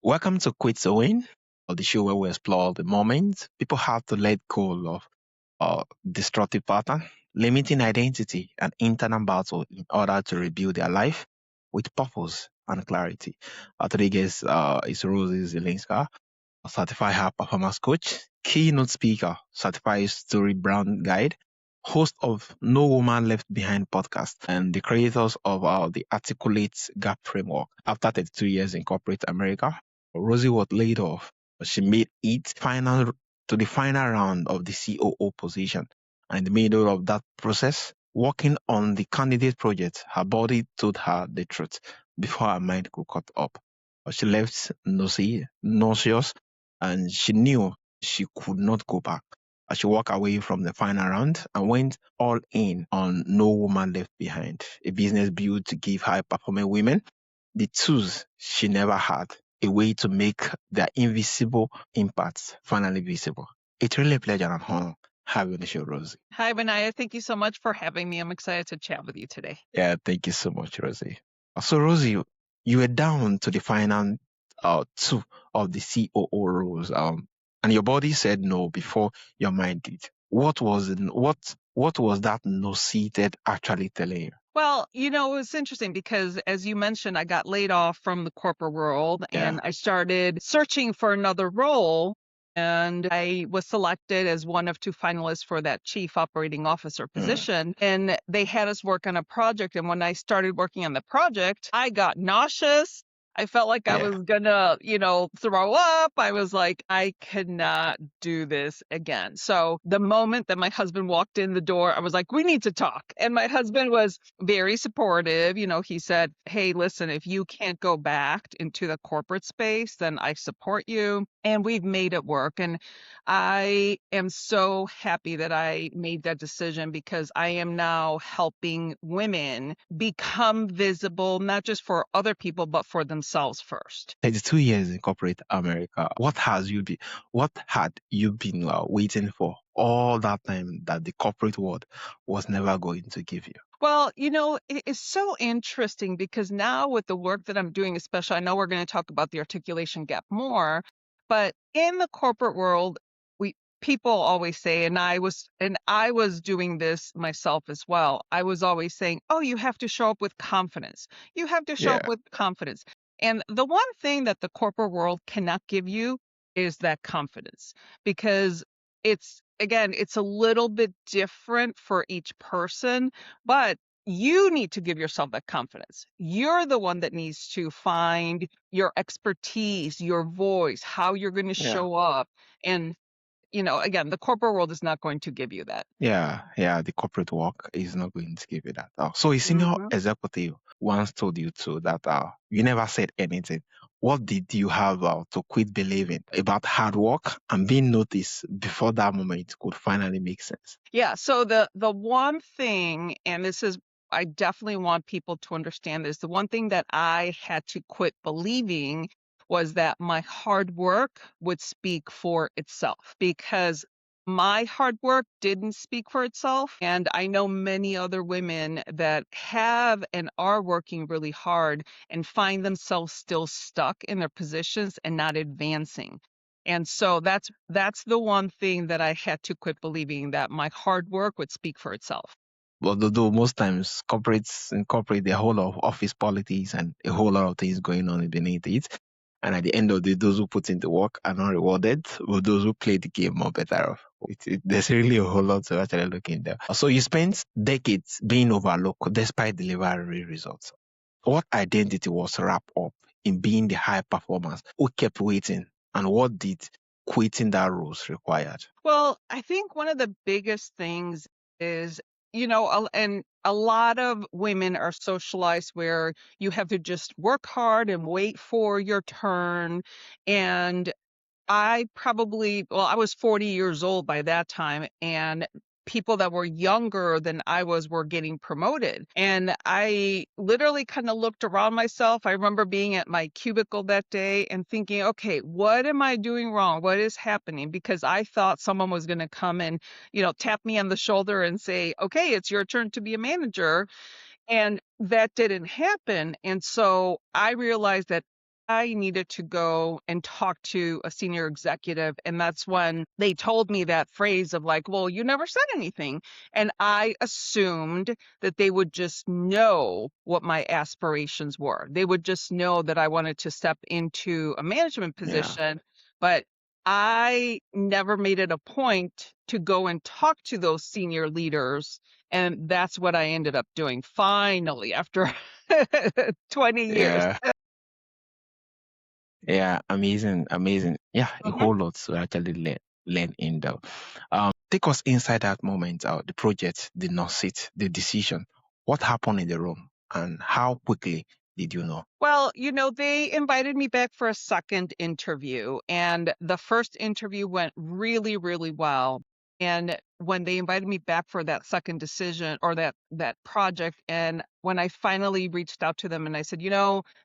Welcome to Quit to Win, or the show where we explore the moments people have to let go of destructive pattern, limiting identity, and internal battle in order to rebuild their life with purpose and clarity. Today's guest is Rosie Zilinskas, a certified high performance coach, keynote speaker, certified story brand guide, host of No Woman Left Behind podcast, and the creators of the Articulate Gap framework. After 32 years in corporate America, Rosie was laid off, but she made it final to the final round of the COO position. And in the middle of that process, working on the candidate project, her body told her the truth before her mind could cut up. But she left nauseous, and she knew she could not go back. As she walked away from the final round and went all in on No Woman Left Behind, a business built to give high performing women the tools she never had, a way to make their invisible impacts finally visible. It's really a pleasure and honor having you on the show, Rosie. Hi, Benaiah. Thank you so much for having me. I'm excited to chat with you today. Yeah, thank you so much, Rosie. So, Rosie, you were down to the final two of the COO roles, and your body said no before your mind did. What was that no seated actually telling you? Well, it was interesting because as you mentioned, I got laid off from the corporate world and I started searching for another role. And I was selected as one of two finalists for that chief operating officer position. And they had us work on a project. And when I started working on the project, I got nauseous. I felt like I was gonna, throw up. I was like, I cannot do this again. So the moment that my husband walked in the door, I was like, we need to talk. And my husband was very supportive. He said, hey, listen, if you can't go back into the corporate space, then I support you. And we've made it work. And I am so happy that I made that decision because I am now helping women become visible, not just for other people, but for themselves first. 32 years in corporate America. What had you been waiting for all that time that the corporate world was never going to give you? Well, it's so interesting because now with the work that I'm doing, especially, I know we're going to talk about the articulation gap more, but in the corporate world, people always say, and I was doing this myself as well. I was always saying, oh, you have to show up with confidence. You have to show up with confidence. And the one thing that the corporate world cannot give you is that confidence because it's a little bit different for each person, but you need to give yourself that confidence. You're the one that needs to find your expertise, your voice, how you're going to show up. And again, the corporate world is not going to give you that. Yeah, the corporate work is not going to give you that. So a senior executive once told you too that you never said anything. What did you have to quit believing about hard work and being noticed before that moment could finally make sense? Yeah. So the one thing, and this is, I definitely want people to understand this. The one thing that I had to quit believing was that my hard work would speak for itself because my hard work didn't speak for itself. And I know many other women that have and are working really hard and find themselves still stuck in their positions and not advancing. And so that's the one thing that I had to quit believing, that my hard work would speak for itself. But although most times incorporate a whole lot of office politics and a whole lot of things going on beneath it. And at the end of the day, those who put in the work are not rewarded, but those who play the game are better off. There's really a whole lot to actually look in there. So you spent decades being overlooked despite delivering results. What identity was wrapped up in being the high performance who kept waiting, and what did quitting that roles required? Well, I think one of the biggest things is, and a lot of women are socialized where you have to just work hard and wait for your turn. And I was 40 years old by that time, and people that were younger than I was were getting promoted. And I literally kind of looked around myself. I remember being at my cubicle that day and thinking, okay, what am I doing wrong? What is happening? Because I thought someone was going to come and, tap me on the shoulder and say, okay, it's your turn to be a manager. And that didn't happen. And so I realized that I needed to go and talk to a senior executive. And that's when they told me that phrase of like, well, you never said anything. And I assumed that they would just know what my aspirations were. They would just know that I wanted to step into a management Yeah. position. But I never made it a point to go and talk to those senior leaders. And that's what I ended up doing finally after 20 years. Yeah. Yeah. Amazing. Amazing. Yeah. A Mhm. whole lot to actually learn in though. Take us inside that moment, the project did not sit, the decision. What happened in the room and how quickly did you know? Well, they invited me back for a second interview, and the first interview went really, really well. And when they invited me back for that second decision or that project, and when I finally reached out to them and I said,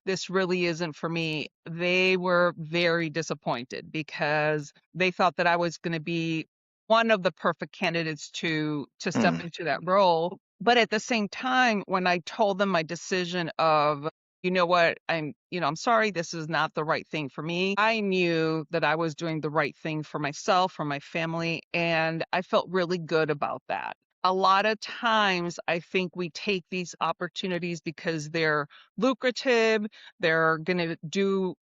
this really isn't for me, they were very disappointed because they thought that I was going to be one of the perfect candidates to step Mm, into that role. But at the same time, when I told them my decision of you know what, I'm sorry, this is not the right thing for me. I knew that I was doing the right thing for myself, for my family, and I felt really good about that. A lot of times, I think we take these opportunities because they're lucrative, they're going to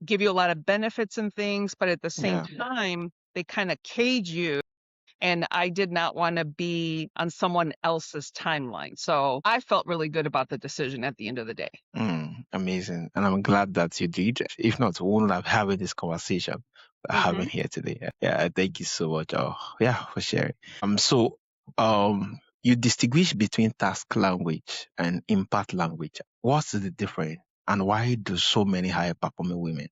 give you a lot of benefits and things, but at the same yeah. time, they kind of cage you and I did not want to be on someone else's timeline. So I felt really good about the decision at the end of the day. Amazing. And I'm glad that you did. If not, we wouldn't have having this conversation we're having Hmm. here today. Yeah, thank you so much. Oh, yeah, for sharing. You distinguish between task language and impact language. What's the difference? And why do so many high performing women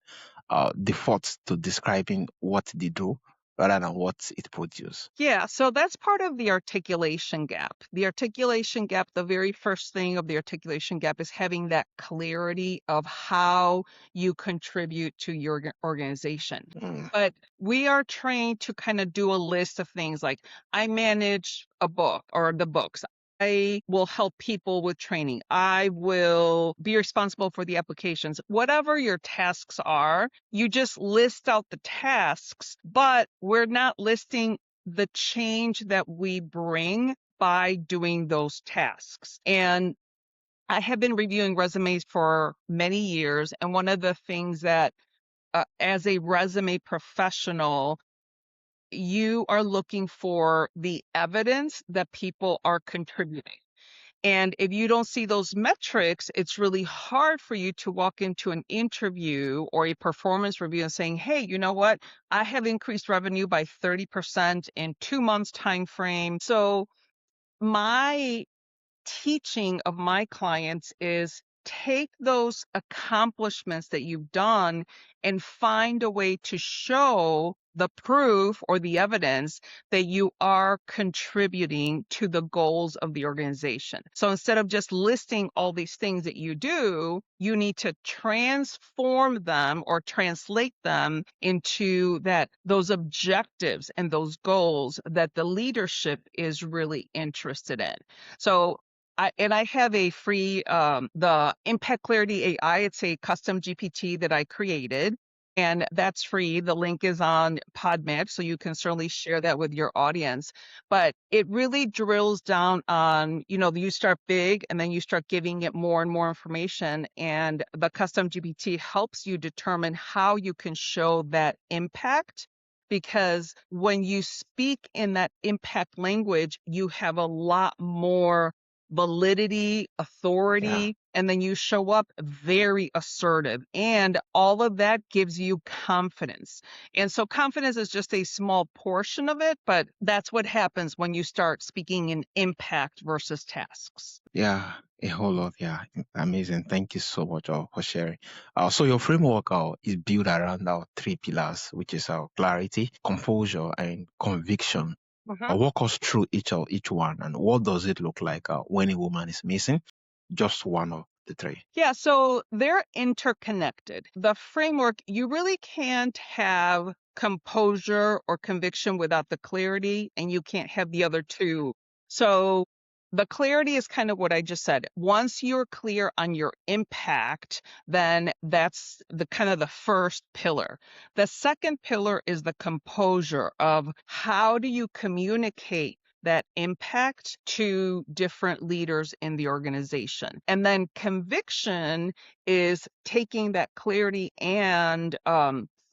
default to describing what they do rather than what it produces? Yeah, so that's part of the articulation gap. The articulation gap, the very first thing of the articulation gap is having that clarity of how you contribute to your organization. Mm, But we are trained to kind of do a list of things like I manage a book or the books. I will help people with training. I will be responsible for the applications. Whatever your tasks are, you just list out the tasks, but we're not listing the change that we bring by doing those tasks. And I have been reviewing resumes for many years. And one of the things that, as a resume professional, you are looking for the evidence that people are contributing. And if you don't see those metrics, it's really hard for you to walk into an interview or a performance review and saying, hey, you know what? I have increased revenue by 30% in 2 months time frame. So my teaching of my clients is take those accomplishments that you've done and find a way to show the proof or the evidence that you are contributing to the goals of the organization. So instead of just listing all these things that you do, you need to transform them or translate them into those objectives and those goals that the leadership is really interested in. So I have a free the Impact Clarity AI. It's a custom GPT that I created, and that's free. The link is on Podmatch, so you can certainly share that with your audience. But it really drills down on, you start big and then you start giving it more and more information, and the custom GPT helps you determine how you can show that impact. Because when you speak in that impact language, you have a lot more validity, yeah. authority, and then you show up very assertive. And all of that gives you confidence. And so confidence is just a small portion of it, but that's what happens when you start speaking in impact versus tasks. Yeah, a whole lot. Yeah, amazing. Thank you so much for sharing. So your framework is built around our three pillars, which is our clarity, composure, and conviction. Walk us through each one, and what does it look like when a woman is missing just one of the three? Yeah, so they're interconnected. The framework, you really can't have composure or conviction without the clarity, and you can't have the other two. So the clarity is kind of what I just said. Once you're clear on your impact, then that's the kind of the first pillar. The second pillar is the composure of how do you communicate that impact to different leaders in the organization. And then conviction is taking that clarity and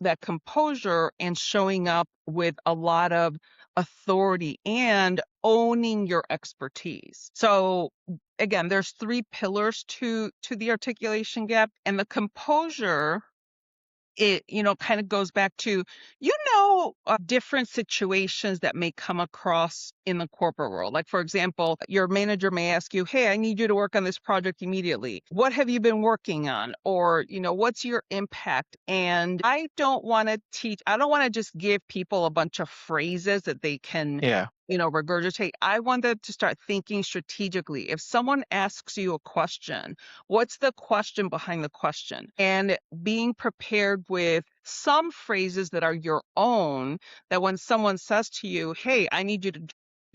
that composure and showing up with a lot of authority and owning your expertise. So again, there's three pillars to the articulation gap, and the composure, it kind of goes back to different situations that may come across in the corporate world. Like, for example, your manager may ask you, hey, I need you to work on this project immediately. What have you been working on? Or what's your impact? And I don't want to just give people a bunch of phrases that they can Yeah. regurgitate. I want them to start thinking strategically. If someone asks you a question, what's the question behind the question? And being prepared with some phrases that are your own, that when someone says to you, hey, I need you to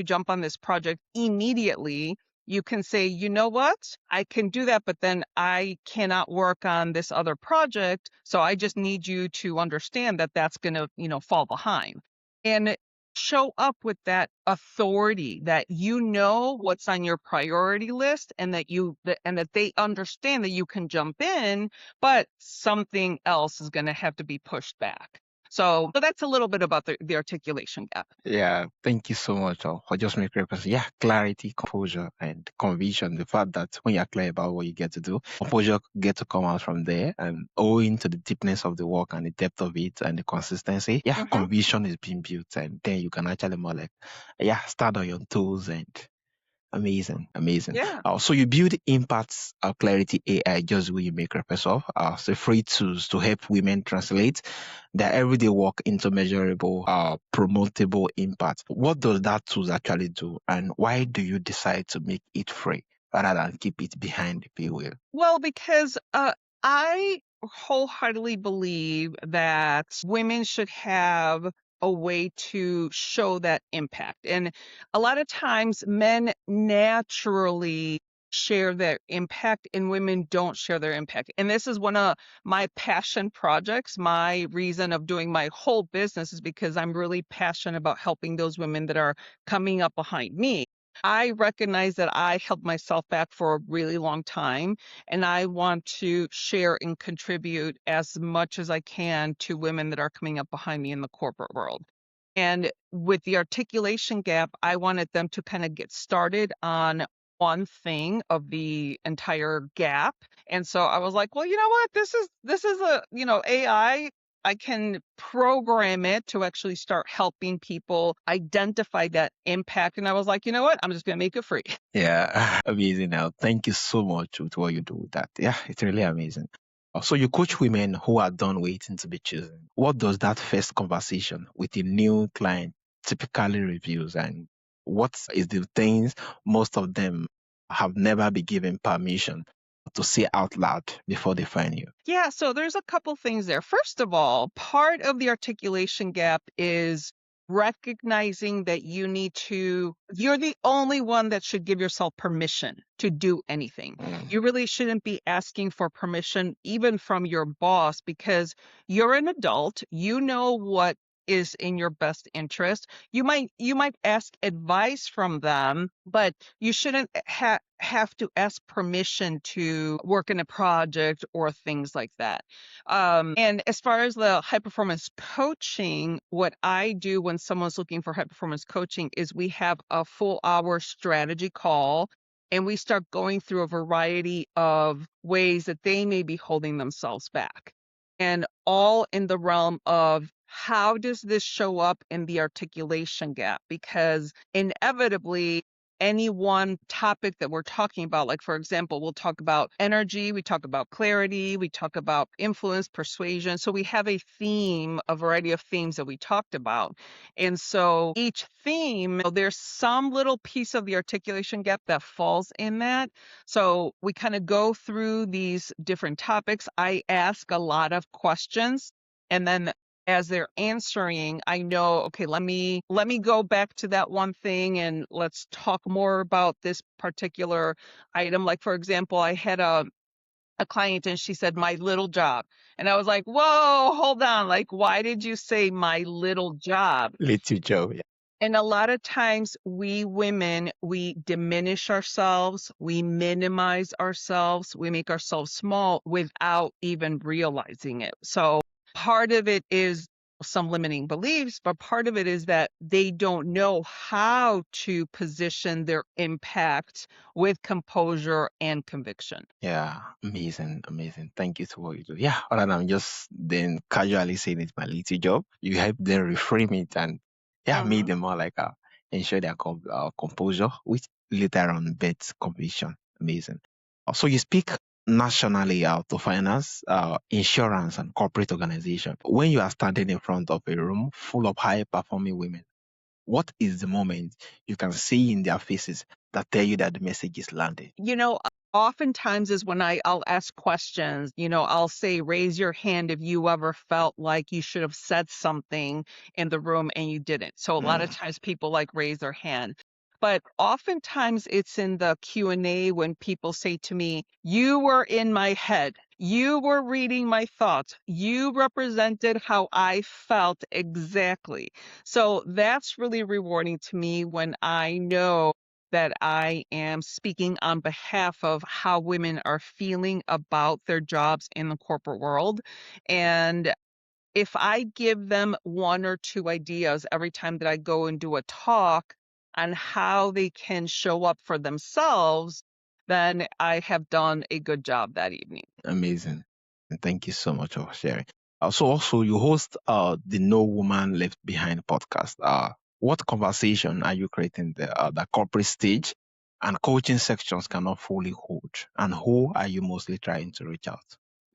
jump on this project immediately, you can say, you know what? I can do that, but then I cannot work on this other project. So I just need you to understand that that's going to, fall behind. And show up with that authority that what's on your priority list, and that they understand that you can jump in, but something else is going to have to be pushed back. So that's a little bit about the articulation gap. Yeah, thank you so much for just making reference. Yeah, clarity, composure, and conviction. The fact that when you're clear about what you get to do, composure get to come out from there, and owing to the deepness of the work and the depth of it and the consistency, yeah, conviction is being built, and then you can actually more like, yeah, start on your toes and amazing. Yeah. So you build impacts clarity AI just the way you make reference of. So free tools to help women translate their everyday work into measurable, promotable impact. What does that tools actually do, and why do you decide to make it free rather than keep it behind the paywall? Well, because I wholeheartedly believe that women should have a way to show that impact. And a lot of times men naturally share their impact and women don't share their impact. And this is one of my passion projects. My reason of doing my whole business is because I'm really passionate about helping those women that are coming up behind me. I recognize that I held myself back for a really long time, and I want to share and contribute as much as I can to women that are coming up behind me in the corporate world. And with the articulation gap, I wanted them to kind of get started on one thing of the entire gap. And so I was like, well, you know what? This is a, AI. I can program it to actually start helping people identify that impact. And I was like, you know what? I'm just going to make it free. Yeah, amazing. Now, thank you so much with what you do with that. Yeah, it's really amazing. So you coach women who are done waiting to be chosen. What does that first conversation with a new client typically reveals, and what is the things most of them have never been given permission to say out loud before they find you? Yeah, so there's a couple things there. First of all, part of the articulation gap is recognizing that you're the only one that should give yourself permission to do anything. You really shouldn't be asking for permission even from your boss, because you're an adult. You know what is in your best interest. You might ask advice from them, but you shouldn't have to ask permission to work in a project or things like that. And as far as the high performance coaching, what I do when someone's looking for high performance coaching is we have a full hour strategy call, and we start going through a variety of ways that they may be holding themselves back, and all in the realm of how does this show up in the articulation gap? Because inevitably, any one topic that we're talking about, like, for example, we'll talk about energy, we talk about clarity, we talk about influence, persuasion. So we have a variety of themes that we talked about. And so each theme, there's some little piece of the articulation gap that falls in that. So we kind of go through these different topics. I ask a lot of questions, and then as they're answering, I know, okay, let me go back to that one thing and let's talk more about this particular item. Like, for example, I had a client and she said, my little job. And I was like, whoa, hold on. Like, why did you say my little job? Little job. Yeah. And a lot of times we women, we diminish ourselves, we minimize ourselves, we make ourselves small without even realizing it. So part of it is some limiting beliefs, but part of it is that they don't know how to position their impact with composure and conviction. Yeah, amazing, amazing. Thank you to what you do. Yeah, other than just then casually saying it's my little job, you help them reframe it and yeah, make them more like ensure their composure, which later on bets conviction. Amazing. Also, you speak nationally to finance, insurance, and corporate organization. When you are standing in front of a room full of high performing women, what is the moment you can see in their faces that tell you that the message is landing? Oftentimes is when I'll ask questions, I'll say, raise your hand if you ever felt like you should have said something in the room and you didn't. So a lot of times people like raise their hand. But oftentimes it's in the Q&A when people say to me, you were in my head. You were reading my thoughts. You represented how I felt exactly. So that's really rewarding to me when I know that I am speaking on behalf of how women are feeling about their jobs in the corporate world. And if I give them one or two ideas every time that I go and do a talk on how they can show up for themselves, then I have done a good job that evening. Amazing. And thank you so much for sharing. Also you host the No Woman Left Behind podcast. What conversation are you creating the corporate stage and coaching sections cannot fully hold? And who are you mostly trying to reach out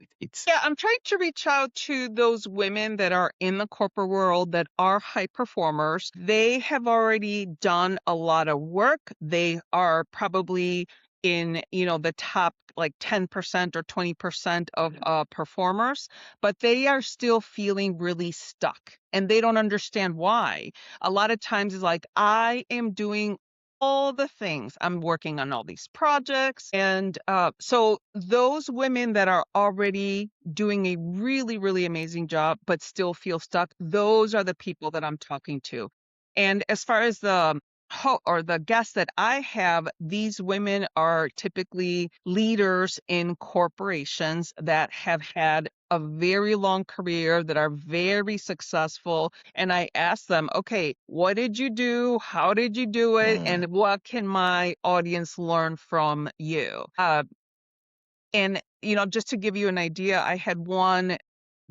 with it? Yeah, I'm trying to reach out to those women that are in the corporate world that are high performers. They have already done a lot of work. They are probably in, the top like 10% or 20% of performers, but they are still feeling really stuck and they don't understand why. A lot of times it's like, I am doing all the things. I'm working on all these projects. And so those women that are already doing a really, really amazing job, but still feel stuck, those are the people that I'm talking to. And as far as the or the guests that I have, these women are typically leaders in corporations that have had a very long career, that are very successful. And I ask them, okay, what did you do? How did you do it? And what can my audience learn from you? And, just to give you an idea, I had one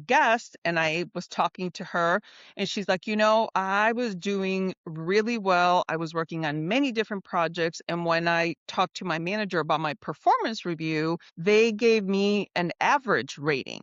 guest and I was talking to her and she's like, I was doing really well. I was working on many different projects. And when I talked to my manager about my performance review, they gave me an average rating.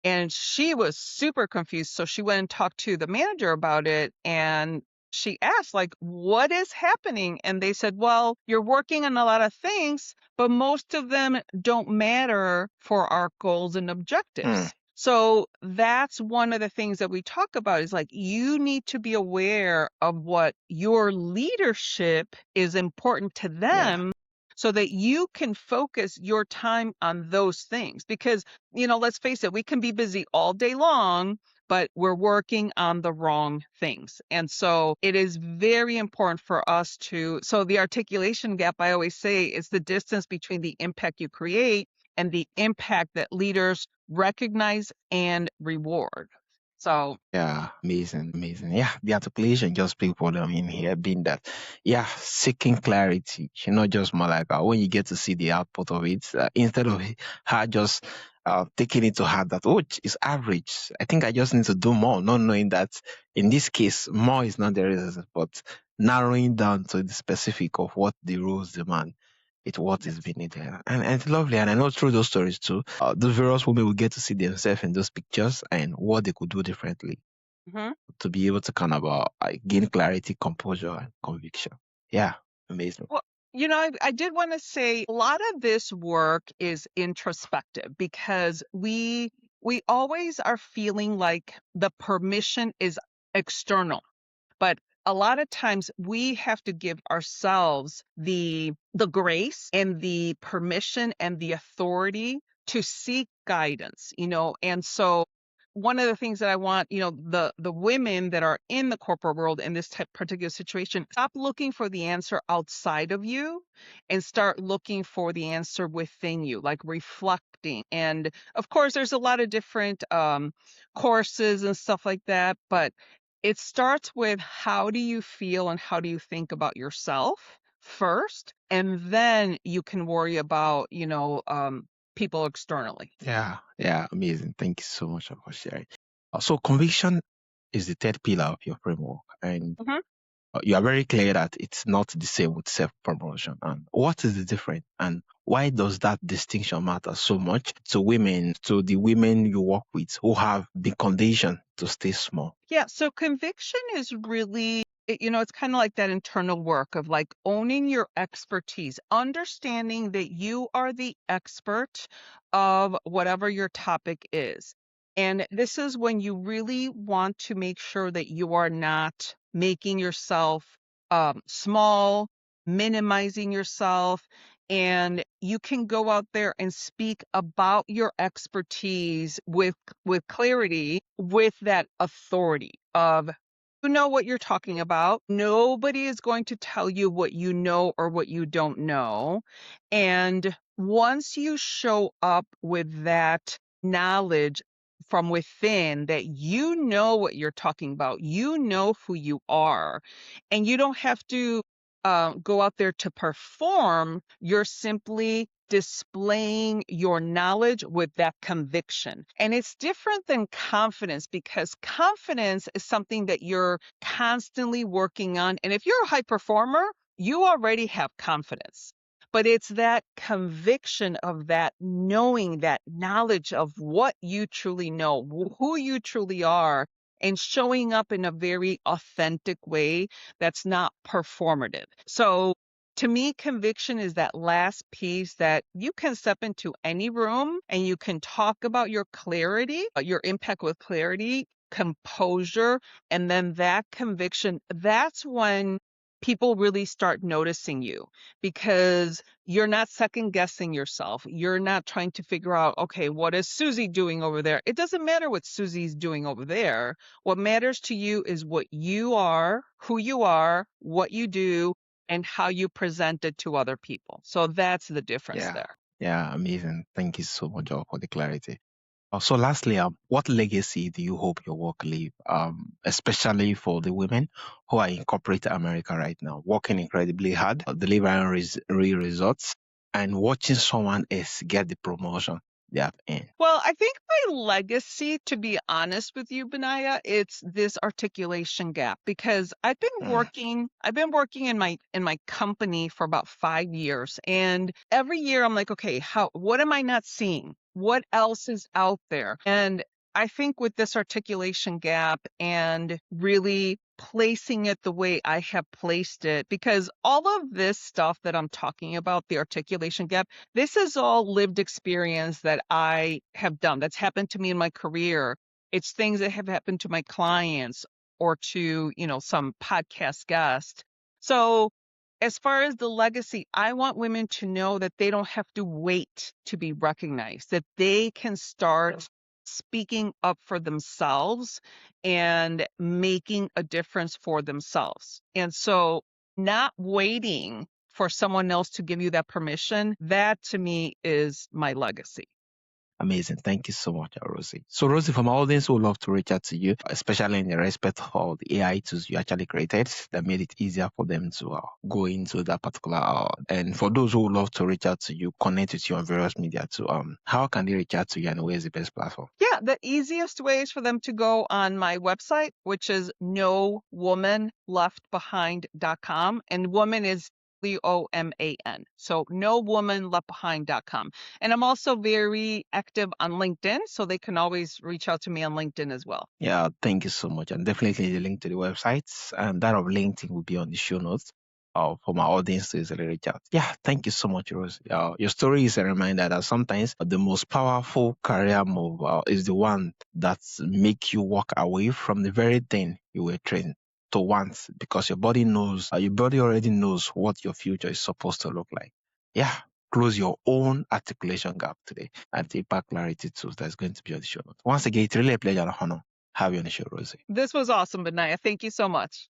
And she was super confused. So she went and talked to the manager about it and she asked, like, what is happening? And they said, well, you're working on a lot of things, but most of them don't matter for our goals and objectives. So that's one of the things that we talk about is like, you need to be aware of what your leadership is important to them so that you can focus your time on those things. Because, let's face it, we can be busy all day long, but we're working on the wrong things. And so it is very important for us so the articulation gap, I always say, is the distance between the impact you create and the impact that leaders recognize and reward. So Yeah, amazing, amazing. Yeah, the articulation just speak for them in here, being that, yeah, seeking clarity, not just more like when you get to see the output of it, instead of her just taking it to heart that, oh, it's average. I think I just need to do more, not knowing that in this case, more is not the reason, but narrowing down to the specific of what the rules demand. It's what is being needed. And it's lovely. And I know through those stories too, the various women will get to see themselves in those pictures and what they could do differently mhm. to be able to kind of gain clarity, composure, and conviction. Yeah, amazing. Well, I did want to say a lot of this work is introspective because we we always are feeling like the permission is external. But a lot of times we have to give ourselves the grace and the permission and the authority to seek guidance, and so one of the things that I want, the women that are in the corporate world in this type particular situation, stop looking for the answer outside of you and start looking for the answer within you, like reflecting. And of course, there's a lot of different courses and stuff like that, but it starts with how do you feel and how do you think about yourself first, and then you can worry about, people externally. Yeah, yeah, amazing. Thank you so much for sharing. So conviction is the third pillar of your framework, and Mhm. you are very clear that it's not the same with self-promotion. And what is the difference, and why does that distinction matter so much to women, to the women you work with who have been conditioned to stay small? Yeah, so conviction is really, it's kind of like that internal work of like owning your expertise, understanding that you are the expert of whatever your topic is. And this is when you really want to make sure that you are not making yourself small, minimizing yourself, and you can go out there and speak about your expertise with clarity, with that authority of you know what you're talking about. Nobody is going to tell you what you know or what you don't know. And once you show up with that knowledge from within that you know what you're talking about, you know who you are, and you don't have to go out there to perform, you're simply displaying your knowledge with that conviction. And it's different than confidence because confidence is something that you're constantly working on. And if you're a high performer, you already have confidence. But it's that conviction of that knowing, that knowledge of what you truly know, who you truly are, and showing up in a very authentic way that's not performative. So to me, conviction is that last piece that you can step into any room and you can talk about your clarity, your impact with clarity, composure, and then that conviction, that's when people really start noticing you because you're not second guessing yourself. You're not trying to figure out, okay, what is Susie doing over there? It doesn't matter what Susie's doing over there. What matters to you is what you are, who you are, what you do, and how you present it to other people. So that's the difference Yeah, there. yeah, amazing. Thank you so much for the clarity. So lastly, what legacy do you hope your work leave, especially for the women who are in corporate America right now, working incredibly hard, delivering real results, and watching someone else get the promotion they have earned? Well, I think my legacy, to be honest with you, Benaiah, it's this articulation gap because Mm, I've been working in my company for about 5 years. And every year I'm like, okay, what am I not seeing? What else is out there? And I think with this articulation gap and really placing it the way I have placed it, because all of this stuff that I'm talking about, the articulation gap, this is all lived experience that I have done. That's happened to me in my career. It's things that have happened to my clients or to, some podcast guest. So, as far as the legacy, I want women to know that they don't have to wait to be recognized, that they can start speaking up for themselves and making a difference for themselves. And so, not waiting for someone else to give you that permission, that to me is my legacy. amazing. Thank you so much, Rosie. So, Rosie, from our audience who would love to reach out to you, especially in the respect of the AI tools you actually created that made it easier for them to go into that particular. And for those who would love to reach out to you, connect with you on various media too, how can they reach out to you and where is the best platform? Yeah, the easiest way is for them to go on my website, which is nowomanleftbehind.com. And woman is WOMAN. So nowomanleftbehind.com. And I'm also very active on LinkedIn, so they can always reach out to me on LinkedIn as well. Yeah, thank you so much. And definitely the link to the websites and that of LinkedIn will be on the show notes. for my audience to easily reach out. Yeah, thank you so much, Rose. Your story is a reminder that sometimes the most powerful career move is the one that make you walk away from the very thing you were trained to want, because your body already knows what your future is supposed to look like. Yeah, close your own articulation gap today and take back clarity tools that's going to be on the show notes. Once again, it's really a pleasure and honor have you on the show, Rosie. This was awesome, Benaiah. Thank you so much.